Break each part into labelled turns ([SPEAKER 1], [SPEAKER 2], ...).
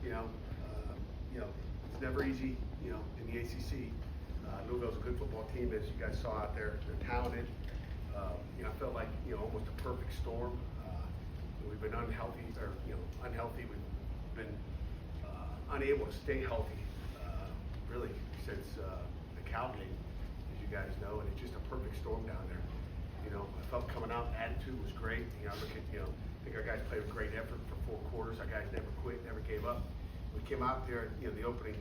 [SPEAKER 1] You know, it's never easy. You know, in the ACC, Louisville's a good football team, as you guys saw out there. They're talented. You know, I felt like almost a perfect storm. We've been unhealthy, unhealthy. We've been unable to stay healthy, really, since the Cal game, as you guys know, and it's just a perfect storm down there. You know, I felt coming out, attitude was great. You know, I think our guys played with great effort for 4 quarters. Our guys never quit, never gave up. We came out there, the opening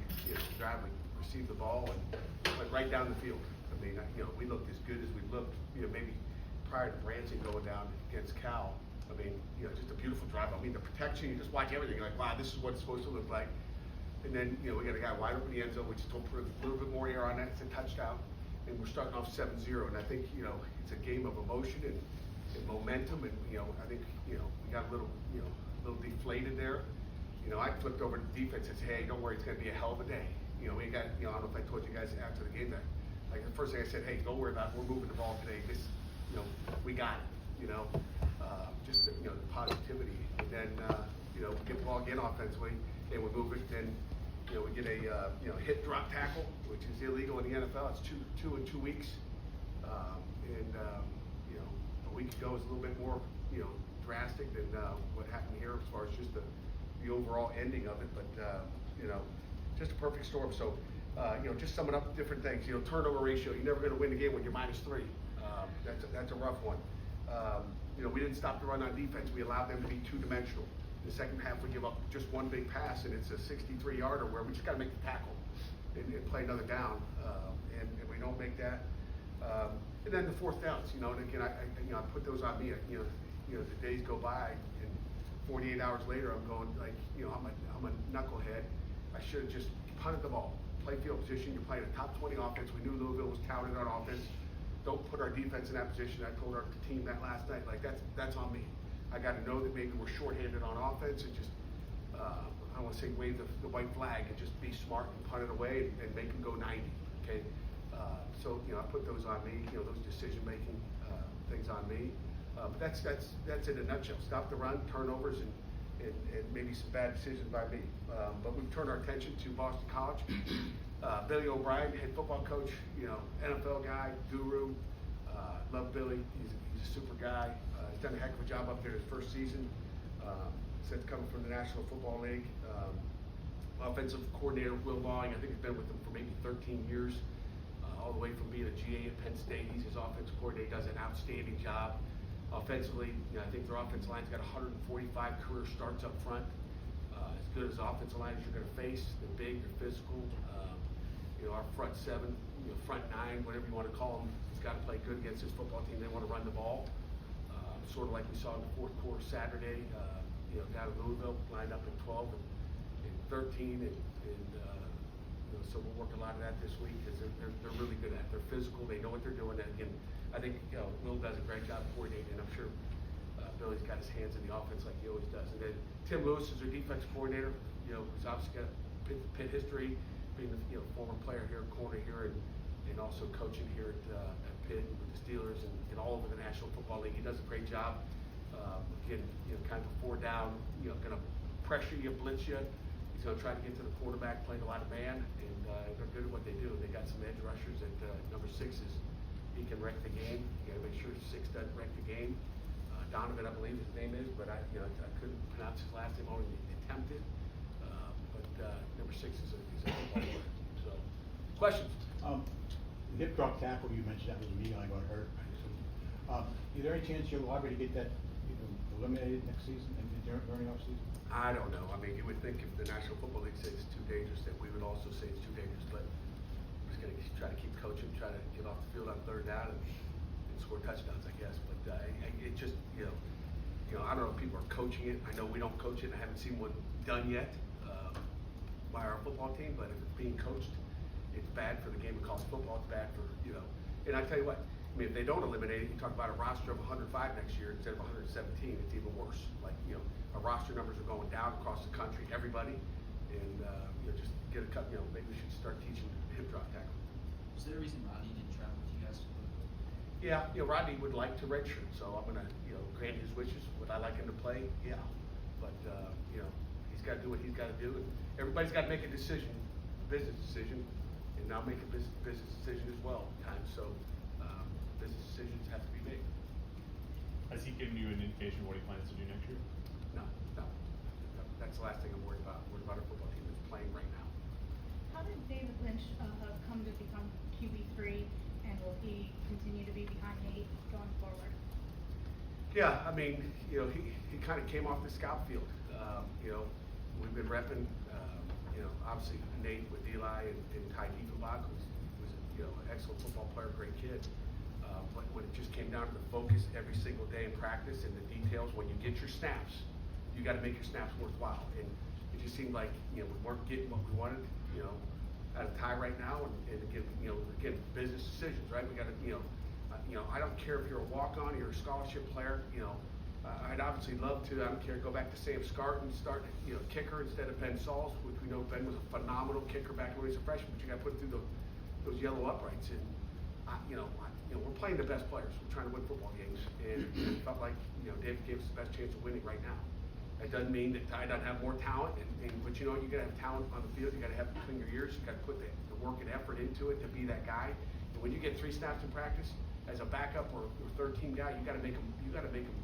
[SPEAKER 1] drive, we received the ball and went right down the field. I mean, we looked as good as we looked, maybe prior to Branson going down against Cal. I mean, just a beautiful drive. I mean, the protection, you just watch everything. You're like, wow, this is what it's supposed to look like. And then, we got a guy wide open in the end zone. We just put a little bit more air on that. It's a touchdown. And we're starting off 7-0. And I think, it's a game of emotion and momentum. And, I think, we got a little deflated there. I flipped over to the defense and said, hey, don't worry, it's going to be a hell of a day. We got, I don't know if I told you guys after the game that, like, the first thing I said, hey, don't worry about it. We're moving the ball today. This, we got it, just the positivity. And then, we get the ball again offensively, and we move it. Then, we get a hit drop tackle, which is illegal in the NFL. It's two in 2 weeks. A week ago was a little bit more, drastic than what happened here as far as just the overall ending of it. But just a perfect storm. So, just summing up different things. Turnover ratio. You're never going to win the game when you're -3. That's a rough one. We didn't stop the run on defense. We allowed them to be two-dimensional. In the second half, we give up just one big pass, and it's a 63-yarder where we just got to make the tackle and play another down, and we don't make that. And then the fourth downs, and again, I put those on me. The days go by, and 48 hours later, I'm going like, I'm a knucklehead. I should have just punted the ball. Play field position. You're playing a top 20 offense. We knew Louisville was touted on offense. Don't put our defense in that position. I told our team that last night. Like that's on me. I got to know that maybe we're shorthanded on offense and just I don't want to say wave the white flag and just be smart and punt it away and make them go 90. Okay. So I put those on me. Those decision making things on me. But that's in a nutshell. Stop the run, turnovers, and maybe some bad decisions by me. But we've turned our attention to Boston College. Billy O'Brien, head football coach, NFL guy, guru. Love Billy. He's a super guy. He's done a heck of a job up there his first season. Since coming from the National Football League. Offensive coordinator Will Lawing, I think he's been with them for maybe 13 years. All the way from being a GA at Penn State. He's his offensive coordinator. Does an outstanding job. Offensively, I think their offensive line's got 145 career starts up front. As good as offensive line as you're going to face. They're big, they're physical. Our front 7, front 9, whatever you want to call them, has got to play good against this football team. They want to run the ball, sort of like we saw in the fourth quarter Saturday. Down in Louisville, lined up at 12 and 13, so we'll work a lot of that this week because they're really good at it. They're physical. They know what they're doing. And again, I think Will does a great job coordinating. I'm sure Billy's got his hands in the offense like he always does. And then Tim Lewis is our defensive coordinator. He's obviously got Pitt history, being a former player here, corner here, and also coaching here at Pitt with the Steelers and all over the National Football League. He does a great job. Again, kind of a 4 down, going to pressure you, blitz you. He's going to try to get to the quarterback, playing a lot of man, and they're good at what they do. They got some edge rushers at number 6 is he can wreck the game. You got to make sure 6 doesn't wreck the game. Donovan, I believe his name is, but I couldn't pronounce his last name. Only attempted. But number 6 is a football player. So, questions?
[SPEAKER 2] The hip drop tackle you mentioned, that was me. I got hurt. Is there any chance you're liable to get that eliminated next season and during the off season?
[SPEAKER 1] I don't know. I mean, you would think if the National Football League says it's too dangerous, that we would also say it's too dangerous. But we're just going to try to keep coaching, try to get off the field on 3rd down and score touchdowns, I guess. But it just, I don't know if people are coaching it. I know we don't coach it. I haven't seen one done yet by our football team. But if it's being coached, it's bad for the game of college football. It's bad for, And I tell you what, I mean, if they don't eliminate it, you talk about a roster of 105 next year instead of 117. It's even worse. Like, our roster numbers are going down across the country, everybody, and just get a cut. Maybe we should start teaching hip drop tackle.
[SPEAKER 3] Was there a reason Rodney didn't travel with you guys?
[SPEAKER 1] Yeah, Rodney would like to redshirt, so I'm gonna grant his wishes. Would I like him to play? Yeah, but he's he's got to do what he's got to do. And everybody's got to make a decision, business decision, and now make a business decision as well at times. So business decisions have to be made.
[SPEAKER 4] Has he given you an indication of what he plans to do next year?
[SPEAKER 1] No. That's the last thing I'm worried about. I'm worried about our football team that's playing right now.
[SPEAKER 5] How did David Lynch come to become QB3, and will he continue to be behind Nate going forward?
[SPEAKER 1] Yeah, I mean, you know, he kind of came off the scout field. You know, we've been repping, you know, obviously Nate with Eli and Ty Diefenbach, who's you know, an excellent football player, great kid. But when it just came down to the focus every single day in practice and the details, when you get your snaps, you got to make your snaps worthwhile. And it just seemed like, you know, we weren't getting what we wanted, you know, out of Ty right now. And again, you know, business decisions, right? We got to, you know, I don't care if you're a walk-on or you're a scholarship player, you know, I'd obviously love to, I don't care, go back to Sam Scarton, start, you know, kicker instead of Ben Sauls, which we know Ben was a phenomenal kicker back when he was a freshman, but you got to put it through those yellow uprights. And, you know, we're playing the best players. We're trying to win football games. And it felt like, you know, David gave us the best chance of winning right now. That doesn't mean that Ty doesn't have more talent, but you know, you got to have talent on the field. You got to have it between your ears. You got to put the work and effort into it to be that guy. And when you get 3 snaps in practice as a backup or third team guy, you got to make him. You got to make him,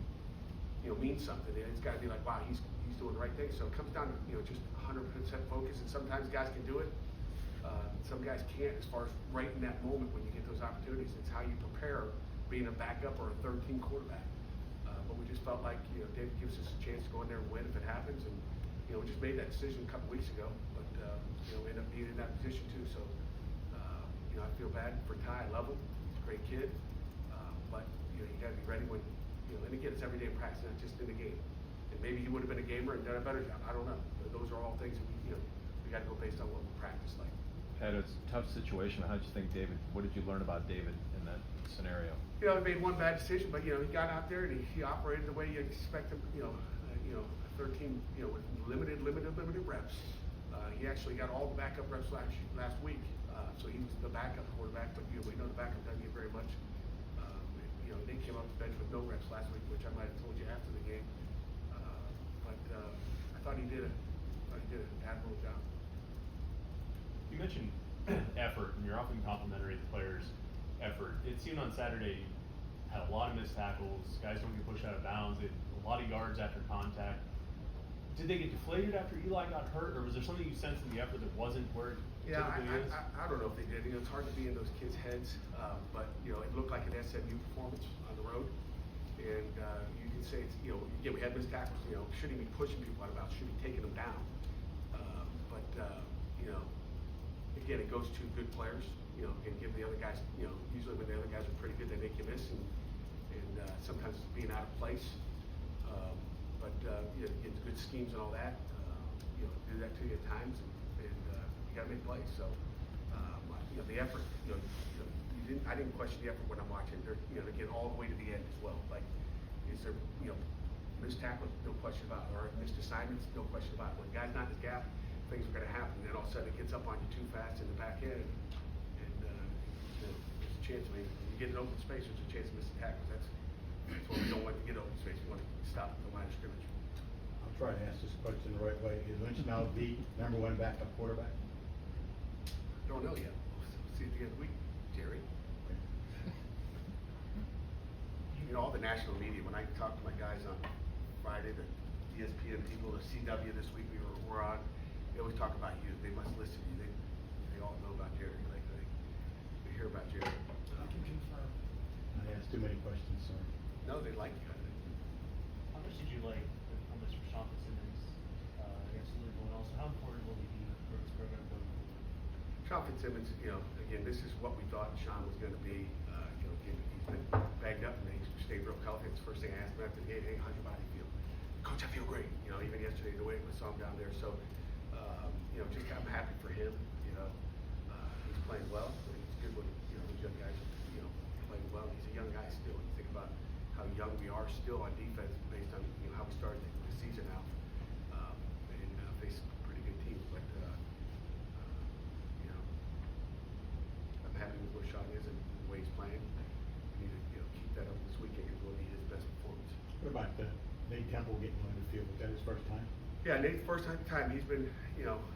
[SPEAKER 1] you know, mean something. And it's got to be like, wow, he's doing the right thing. So it comes down to, you know, just 100% focus. And sometimes guys can do it. Some guys can't, as far as right in that moment when you get those opportunities. It's how you prepare being a backup or a third team quarterback. But we just felt like, you know, David gives us a chance to go in there and win if it happens. And, you know, we just made that decision a couple weeks ago. But, you know, we ended up being in that position too. So, you know, I feel bad for Ty. I love him. He's a great kid. But, you know, you got to be ready when, you know, and again, it's every day in practice, not just in the game. And maybe he would have been a gamer and done a better job. I don't know. But those are all things that we, you know, we got to go based on what we practice like.
[SPEAKER 6] Pat, it's a tough situation. How did you think what did you learn about David in that scenario?
[SPEAKER 1] You know, he made one bad decision, but, you know, he got out there and he operated the way you expect him, you know, a third team, you know, with limited reps. He actually got all the backup reps last week. So he was the backup quarterback, but, you know, we know the backup doesn't get very much. You know, Nate came off the bench with no reps last week, which I might have told you after the game. But I thought he did an admirable job.
[SPEAKER 4] You mentioned effort, and you're often complimentary to players' effort. It seemed on Saturday you had a lot of missed tackles, guys don't get pushed out of bounds, a lot of yards after contact. Did they get deflated after Eli got hurt, or was there something you sensed in the effort that wasn't where it typically is?
[SPEAKER 1] I don't know if they did. You know, it's hard to be in those kids' heads, but, you know, it looked like an SMU performance on the road. And you can say, it's, you know, yeah, we had missed tackles. You know, should he be pushing people out of bounds? Should he be taking them down? You know, again, it goes to good players, you know, and give the other guys, you know, usually when the other guys are pretty good, they make you miss, and sometimes it's being out of place. You know, get good schemes and all that, you know, do that to you at times, and you got to make plays. So, you know, the effort, I didn't question the effort when I'm watching. They're, you know, they get all the way to the end as well. Like, is there, you know, missed tackles, no question about it, or missed assignments, no question about it. When the guy's not in the gap, things are going to happen, and then all of a sudden it gets up on you too fast in the back end, and you know, there's a chance. I mean, when you get an open space, there's a chance to miss a tackle. That's what we don't want to get open space. We want to stop at the line of scrimmage.
[SPEAKER 2] I'll try to ask this question the right way. Is Lynch now the #1 backup quarterback?
[SPEAKER 1] Don't know yet. We'll see at the end of the week, Jerry. You know, all the national media, when I talked to my guys on Friday, the ESPN people, the CW this week we were on, they always talk about you. They must listen to you. They all know about Jerry. Like they hear about Jerry.
[SPEAKER 3] I can confirm.
[SPEAKER 2] I asked too many questions, sorry.
[SPEAKER 1] No, they like you. I think.
[SPEAKER 7] How much did you like the performance for Sean Fitzsimmons against Louisville, and also how important will he be for this program going forward?
[SPEAKER 1] Sean Fitzsimmons, you know, again, this is what we thought Sean was going to be. You know, again, he's been bagged up and he stayed real healthy. It's the first thing I asked him after the game, hey, how's your body feel? Coach, I feel great. You know, even yesterday, the way we saw him down there. So, you know, just I'm happy for him. You know, he's playing well. But it's good when, you know, these young guys, you know, playing well. He's a young guy still. You think about how young we are still on defense based on, you know, how we started the season out. And face pretty good teams. But, you know, I'm happy with where Sean is and the way he's playing. We need to, you know, keep that up this weekend because it will be his best performance.
[SPEAKER 2] What about Nate Temple getting on the field? Was that his first time?
[SPEAKER 1] Yeah, Nate's first time he's been,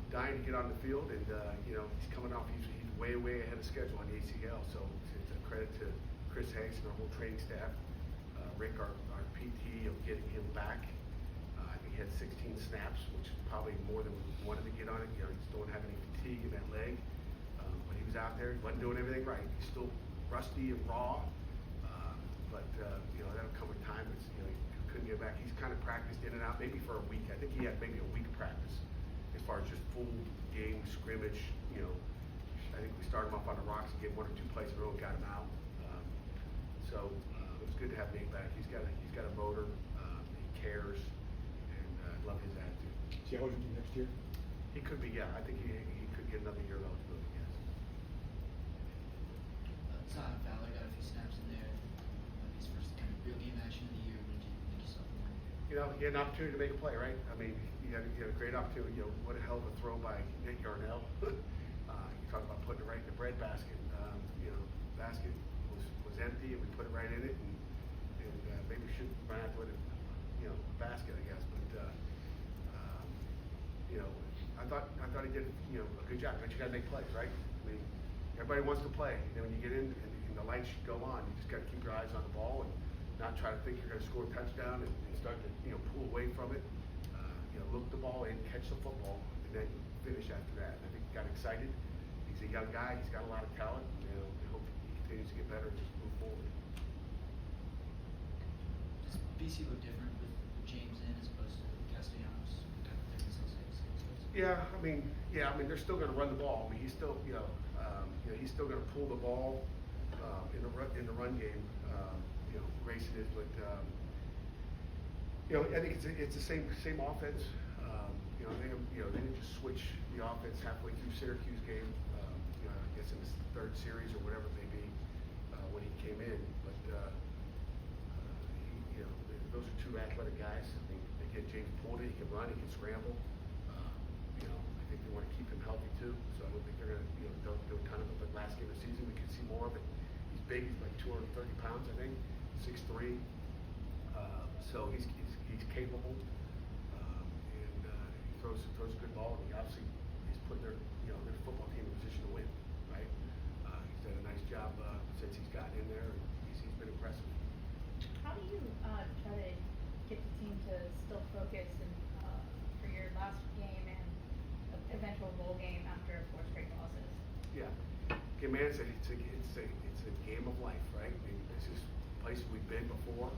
[SPEAKER 1] dying to get on the field, and he's coming off. He's way ahead of schedule on the ACL. So it's a credit to Chris Hanks and our whole training staff. Rick, our PT, of getting him back. I think he had 16 snaps, which is probably more than we wanted to get on it. He just don't have any fatigue in that leg. But he was out there, he wasn't doing everything right. He's still rusty and raw. But that'll come with time. He couldn't get back. He's kind of practiced in and out, maybe for a week. I think he had maybe a week practice as far as just full game scrimmage. I think we started him off on the rocks and gave 1 or 2 plays in a row and got him out. So it was good to have Nate back. He's got a motor. He cares, and I love his attitude.
[SPEAKER 2] See how old is he next year?
[SPEAKER 1] He could be, yeah. I think he could get another year of eligibility. Yes.
[SPEAKER 3] Todd Fowler got a few snaps in there. His first kind of real game action of the year. What did you saw from him?
[SPEAKER 1] He had an opportunity to make a play, right? I mean, he had a great opportunity. What a hell of a throw by Nick Yarnell. You talk about putting it right in the bread basket. Basket was empty, and we put it right in it, and maybe we should run out with it, basket, I guess. But I thought he did a good job. But you got to make plays, right? I mean, everybody wants to play. And when you get in and the lights go on, you just got to keep your eyes on the ball and not try to think you're going to score a touchdown and start to pull away from it. Look the ball in, catch the football, and then finish after that. I think he got excited. He's a young guy. He's got a lot of talent. I hope he continues to get better and just move forward.
[SPEAKER 3] Does BC look different with James in as opposed to Castellanos? Got different skill sets?
[SPEAKER 1] Yeah, I mean, they're still going to run the ball. I mean, he's still, he's still going to pull the ball in the run game. Racing it, but I think it's the same offense. They didn't just switch the offense halfway through Syracuse game. I guess in his 3rd series or whatever it may be when he came in. But those are 2 athletic guys. I mean, again, James pulled it. He can run. He can scramble. I think they want to keep him healthy too. So I don't think they're going to don't do a ton of it. But last game of the season, we could see more of it. He's big. He's like 230 pounds, I think. 6'3". So he's capable, and he throws a good ball. And he obviously he's put their football team in a position to win, right? He's done a nice job since he's gotten in there. And he's been impressive.
[SPEAKER 5] How do you try to get the team to still focus and for your last game and eventual bowl game after 4 straight losses?
[SPEAKER 1] Yeah, okay, man. It's a game of life, right? I mean, this is a place we've been before.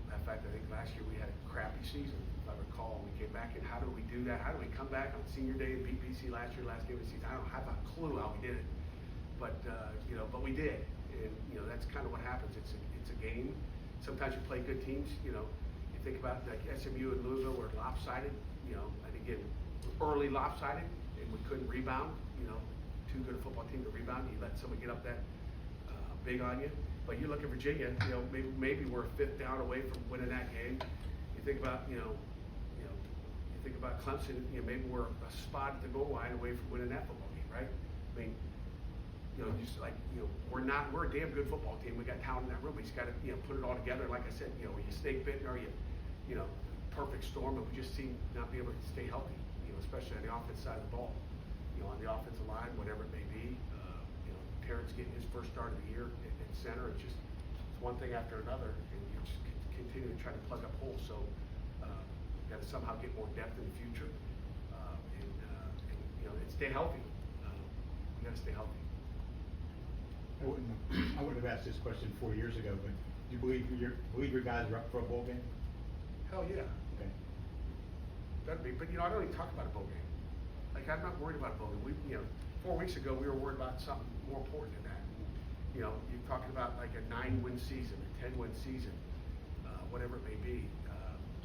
[SPEAKER 1] In fact, I think last year we had a crappy season, if I recall. We came back, and how do we do that? How do we come back on senior day and beat BC last year, last game of the season? I don't have a clue how we did it, but but we did, and that's kind of what happens. It's a game. Sometimes you play good teams. You think about like SMU and Louisville were lopsided. And again, early lopsided, and we couldn't rebound. Too good a football team to rebound. You let someone get up that big on you. But you look at Virginia, maybe we're a 5th down away from winning that game. You think about, you think about Clemson, maybe we're a spot at the goal line away from winning that football game, right? I mean, we're a damn good football team. We got talent in that room. We just got to, put it all together. Like I said, are you snake bitten or are you, perfect storm? But we just seem not be able to stay healthy, especially on the offensive side of the ball. On the offensive line, whatever it may be. Terrence getting his first start of the year at center. It's one thing after another, and you just continue to try to plug up holes. So you got to somehow get more depth in the future, and stay healthy. You got to stay healthy.
[SPEAKER 2] I wouldn't have asked this question 4 years ago, but do you believe your guys are up for a bowl game?
[SPEAKER 1] Hell yeah.
[SPEAKER 2] Okay.
[SPEAKER 1] That'd be, but I don't even talk about a bowl game. Like, I'm not worried about a bowl game. 4 weeks ago we were worried about something more important than that. You're talking about like a 9-win season, a 10-win season, whatever it may be.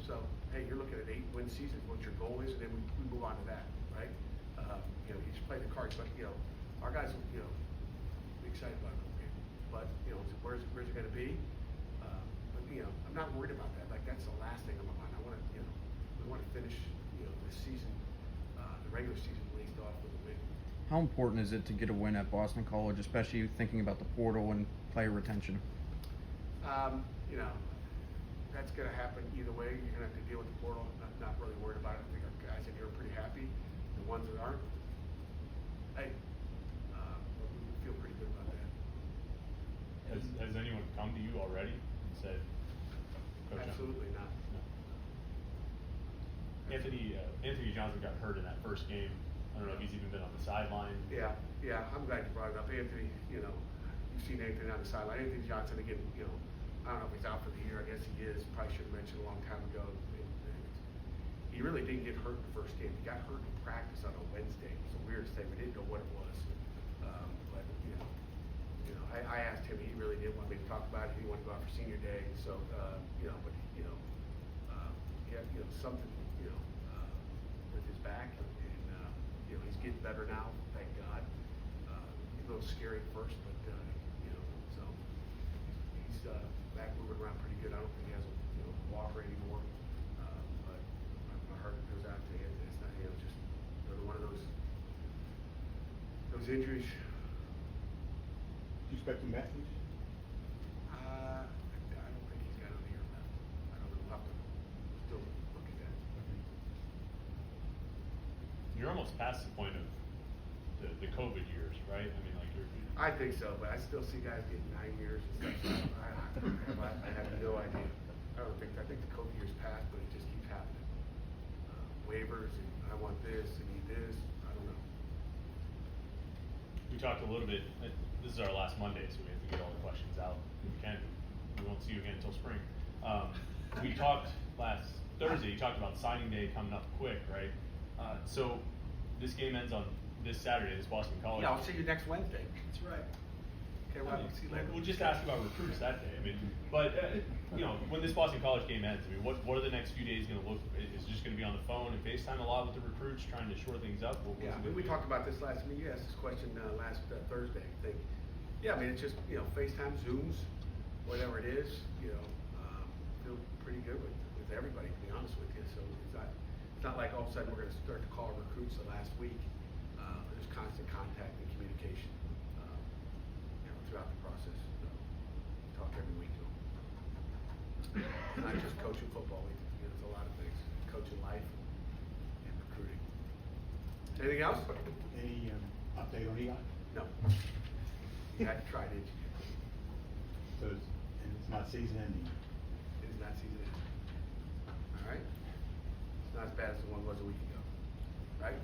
[SPEAKER 1] So hey, you're looking at 8-win season, what your goal is, and then we move on to that, right? You just play the cards, but our guys, be excited about the game. But where's it going to be? But I'm not worried about that. Like, that's the last thing on my mind. We want to finish this season, the regular season, at least off with a win.
[SPEAKER 8] How important is it to get a win at Boston College, especially thinking about the portal and player retention?
[SPEAKER 1] that's gonna happen either way. You're gonna have to deal with the portal. Not really worried about it. I think our guys in here are pretty happy. The ones that aren't, hey, we feel pretty good about that.
[SPEAKER 4] Has anyone come to you already and said, Coach,
[SPEAKER 1] Absolutely not.
[SPEAKER 4] No. Anthony Johnson got hurt in that first game. I don't know if he's even been on the sideline.
[SPEAKER 1] Yeah, I'm glad you brought it up. Anthony, you've seen Anthony on the sideline. Anthony Johnson, again, I don't know if he's out for the year. I guess he is. Probably should have mentioned a long time ago. He really didn't get hurt in the first game. He got hurt in practice on a Wednesday. It was the weirdest thing. We didn't know what it was. But I asked him. He really didn't want me to talk about it. He wanted to go out for senior day. So, he had something with his back, and he's getting better now. Thank God. A little scary at first, but so he's back moving around pretty good. I don't think he has a walker anymore. But my heart goes out to him. It's not just another one of those injuries.
[SPEAKER 2] Do you expect him back, Coach?
[SPEAKER 1] I don't think he's got another year left. I don't know. We'll have to still look at that.
[SPEAKER 4] You're almost past the point of the COVID years, right? I mean, like
[SPEAKER 1] I think so, but I still see guys getting 9 years and stuff. I have no idea. I think the COVID years passed, but it just keeps happening. Waivers, and I want this, and need this. I don't know.
[SPEAKER 4] we talked a little bit. This is our last Monday, so we have to get all the questions out if we can. We won't see you again until spring. We talked last Thursday. You talked about signing day coming up quick, right? So this game ends on this Saturday. This Boston College.
[SPEAKER 1] Yeah, I'll see you next Wednesday.
[SPEAKER 3] That's right.
[SPEAKER 1] Okay, well, see you later.
[SPEAKER 4] We'll just ask about recruits that day. I mean, but when this Boston College game ends, I mean, what are the next few days going to look? Is it just going to be on the phone and FaceTime a lot with the recruits, trying to shore things up?
[SPEAKER 1] Yeah, we talked about this last. You asked this question last Thursday, I think. Yeah, I mean, it's just FaceTime, Zooms, whatever it is. Feel pretty good with everybody, to be honest with you. So it's not like all of a sudden we're going to start to call recruits the last week. There's constant contact and communication throughout the process. So talk every week to them. It's not just coaching football. It's a lot of things. Coaching life and recruiting. Anything else?
[SPEAKER 2] Any update on Egon?
[SPEAKER 1] No. You had to try, didn't you?
[SPEAKER 2] So it's not season ending.
[SPEAKER 1] It is not season ending. All right? It's not as bad as the one was a week ago. Right?